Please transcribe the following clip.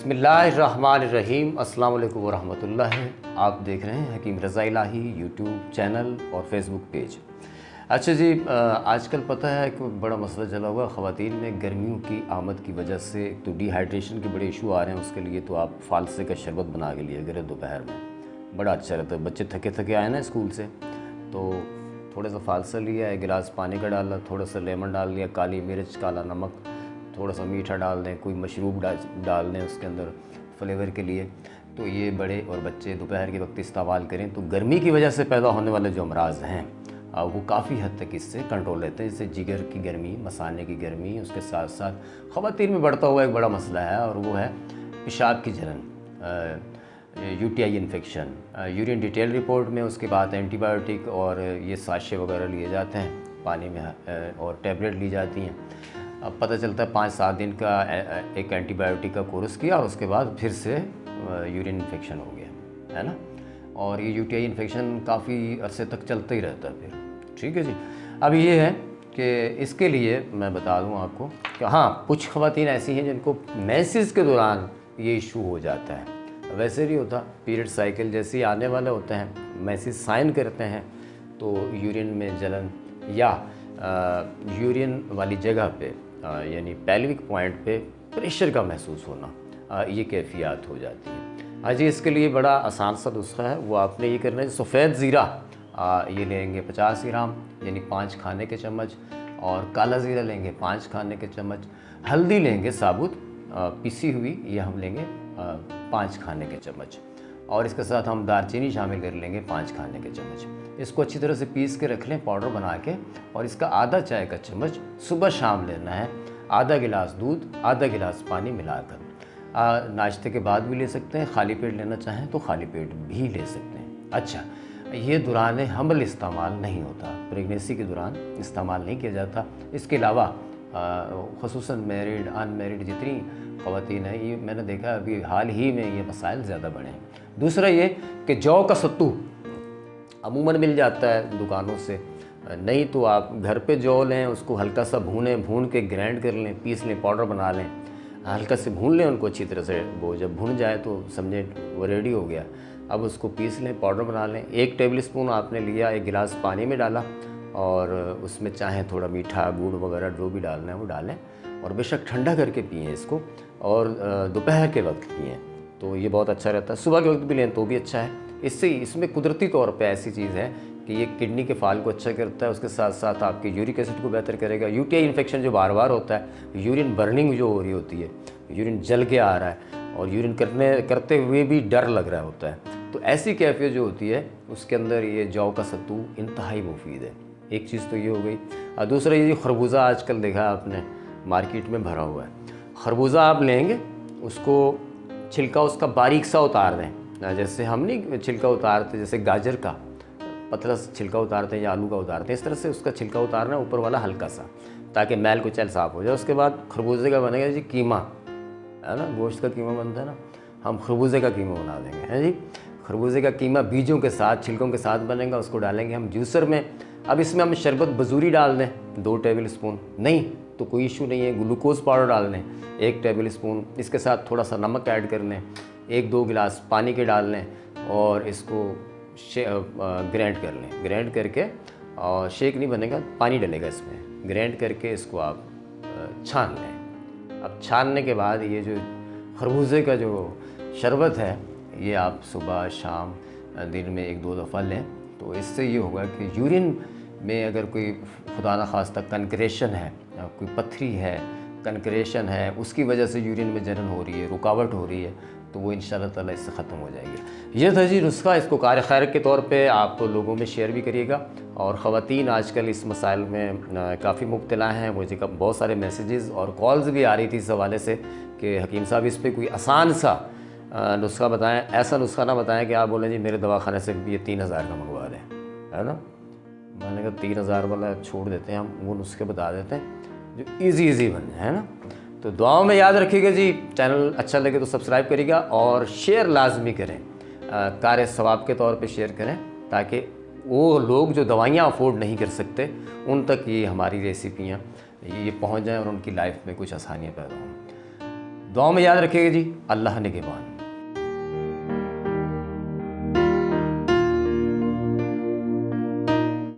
बिस्मिल्लाहिर्रहमानिर्रहीम। अस्सलाम वालेकुम वरहमतुल्लाह। आप देख रहे हैं हकीम रज़ा इलाही यूट्यूब चैनल और फेसबुक पेज। अच्छा जी, आजकल पता है कि बड़ा मसला चला हुआ ख़वातीन में गर्मियों की आमद की वजह से तो डिहाइड्रेशन के बड़े इशू आ रहे हैं। उसके लिए तो आप फालसे का शरबत बना के लिया करें दोपहर में, बड़ा अच्छा रहता है। बच्चे थके थके आए ना स्कूल से, तो थोड़ा सा फालसा लिया, एक गिलास पानी का डाला, थोड़ा सा लेमन डाल लिया, काली मिर्च, काला नमक, थोड़ा सा मीठा डाल दें, कोई मशरूब डाल दें उसके अंदर फ्लेवर के लिए। तो ये बड़े और बच्चे दोपहर के वक्त इस्तेमाल करें तो गर्मी की वजह से पैदा होने वाले जो अमराज हैं वो काफ़ी हद तक इससे कंट्रोल रहते हैं। जैसे जिगर की गर्मी, मसाने की गर्मी, उसके साथ साथ ख़वातीन में बढ़ता हुआ एक बड़ा मसला है और वो है पेशाब की जलन, UTI infection. Urine detail report में उसके बाद एंटीबायोटिक और ये साशे वगैरह लिए जाते हैं पानी में और टैबलेट ली जाती हैं। अब पता चलता है 5-7 दिन का एक एंटीबायोटिक का कोर्स किया और उसके बाद फिर से यूरिन इन्फेक्शन हो गया, है ना। और ये यूटीआई इन्फेक्शन काफ़ी अरसे तक चलता ही रहता है फिर। ठीक है जी। अब ये है कि इसके लिए मैं बता दूं आपको कि हाँ, कुछ ख़वातीन ऐसी हैं जिनको मेंसेस के दौरान ये इशू हो जाता है। वैसे नहीं होता, पीरियड साइकिल जैसे ही आने वाले होते हैं, मेंसेस साइन करते हैं तो यूरिन में जलन या यूरिन वाली जगह पे यानी पेल्विक पॉइंट पे प्रेशर का महसूस होना, ये कैफियत हो जाती है। हाँ जी, इसके लिए बड़ा आसान सा नुस्खा है, वो आपने ये करना है। सफ़ेद ज़ीरा ये लेंगे 50 ग्राम यानी 5 खाने के चम्मच, और काला ज़ीरा लेंगे 5 खाने के चम्मच। हल्दी लेंगे साबुत पिसी हुई, ये हम लेंगे 5 खाने के चम्मच, और इसके साथ हम दालचीनी शामिल कर लेंगे 5 खाने के चम्मच। इसको अच्छी तरह से पीस के रख लें पाउडर बना के, और इसका आधा चाय का चम्मच सुबह शाम लेना है। आधा गिलास दूध, आधा गिलास पानी मिलाकर नाश्ते के बाद भी ले सकते हैं, खाली पेट लेना चाहें तो खाली पेट भी ले सकते हैं। अच्छा, ये दौरान हमल इस्तेमाल नहीं होता, प्रेगनेंसी के दौरान इस्तेमाल नहीं किया जाता। इसके अलावा ख़ुसूसन मैरिड अनमैरिड जितनी ख़वातीन हैं, ये मैंने देखा अभी हाल ही में ये मसाइल ज़्यादा बढ़े हैं। दूसरा ये कि जौ का सत्तू अमूमन मिल जाता है दुकानों से, नहीं तो आप घर पे जौ लें, उसको हल्का सा भून के ग्राइंड कर लें, पीस लें, पाउडर बना लें, हल्का से भून लें उनको अच्छी तरह से। वो जब भुन जाए तो समझें वो रेडी हो गया। अब उसको पीस लें, पाउडर बना लें। 1 टेबल स्पून आपने लिया, 1 गिलास पानी में डाला, और उसमें चाहें थोड़ा मीठा गुड़ वगैरह जो भी डालना है वो डालें, और बेशक ठंडा करके पिएँ इसको, और दोपहर के वक्त पिएँ तो ये बहुत अच्छा रहता है। सुबह के वक्त भी लें तो भी अच्छा है। इससे इसमें कुदरती तौर पे ऐसी चीज़ है कि ये किडनी के फाल को अच्छा करता है, उसके साथ साथ आपके यूरिक एसिड को बेहतर करेगा। यूटीआई इन्फेक्शन जो बार बार होता है, यूरिन बर्निंग जो हो रही होती है, यूरिन जल के आ रहा है और यूरिन करते हुए भी डर लग रहा होता है, तो ऐसी कैफियत जो होती है उसके अंदर ये जौ का सत्तू इंतहाई मुफीद है। एक चीज़ तो ये हो गई। और दूसरा ये खरबूजा आजकल देखा आपने मार्केट में भरा हुआ है। खरबूजा आप लेंगे, उसको छिलका उसका बारीक सा उतार दें, जैसे हम नहीं छिलका उतारते, जैसे गाजर का पतला छिलका उतारते हैं या आलू का उतारते हैं, इस तरह से उसका छिलका उतारना है, ऊपर वाला हल्का सा, ताकि मैल कुचैल साफ़ हो जाए। उसके बाद खरबूजे का बनेगा जी कीमा, है ना, गोश्त का कीमा बनता है ना, हम खरबूजे का कीमा बना देंगे, है जी। खरबूजे का कीमा बीजों के साथ, छिलकों के साथ बनेगा, उसको डालेंगे हम जूसर में। अब इसमें हम शरबत बजूरी डाल दें 2 टेबल स्पून, नहीं तो कोई इशू नहीं है, ग्लूकोज़ पाउडर डाल लें 1 टेबल स्पून, इसके साथ थोड़ा सा नमक ऐड कर लें, 1-2 गिलास पानी के डाल लें, और इसको ग्राइंड कर लें। ग्राइंड करके, और शेक नहीं बनेगा, पानी डलेगा इसमें, ग्राइंड करके इसको आप छान लें। अब छानने के बाद ये जो खरबूजे का जो शरबत है, ये आप सुबह शाम दिन में 1-2 दफ़ा लें, तो इससे ये होगा कि यूरिन में अगर कोई खुदा न खास्ता कनक्रेशन है, कोई पथरी है, कनक्रेशन है, उसकी वजह से यूरिन में जलन हो रही है, रुकावट हो रही है, तो वो इंशाअल्लाह ताला इससे ख़त्म हो जाएगी। ये था जी नुस्खा। इसको कार खैर के तौर पे आप लोगों में शेयर भी करिएगा। और ख़वातीन आजकल इस मसाइल में काफ़ी मुब्तला हैं। मुझे बहुत सारे मैसेजेस और कॉल्स भी आ रही थी इस हवाले से कि हकीम साहब इस पर कोई आसान सा नुस्खा बताएं। ऐसा नुस्खा ना बताएं कि आप बोलें जी मेरे दवाखाने से ये 3000 का मंगवा दें, है ना। मैंने कहा 3000 वाला छोड़ देते हैं, हम वो नुस्खे बता देते हैं जो ईजी बन जाए, है ना। तो दुआओं में याद रखिएगा जी। चैनल अच्छा लगे तो सब्सक्राइब करिएगा और शेयर लाजमी करें, कार सवाब के तौर पे शेयर करें, ताकि वो लोग जो दवाइयाँ अफोर्ड नहीं कर सकते उन तक ये हमारी रेसिपियाँ ये पहुँच जाएँ और उनकी लाइफ में कुछ आसानियाँ पैदा हों। दुआ में याद रखिएगा जी। अल्लाह निगहबान।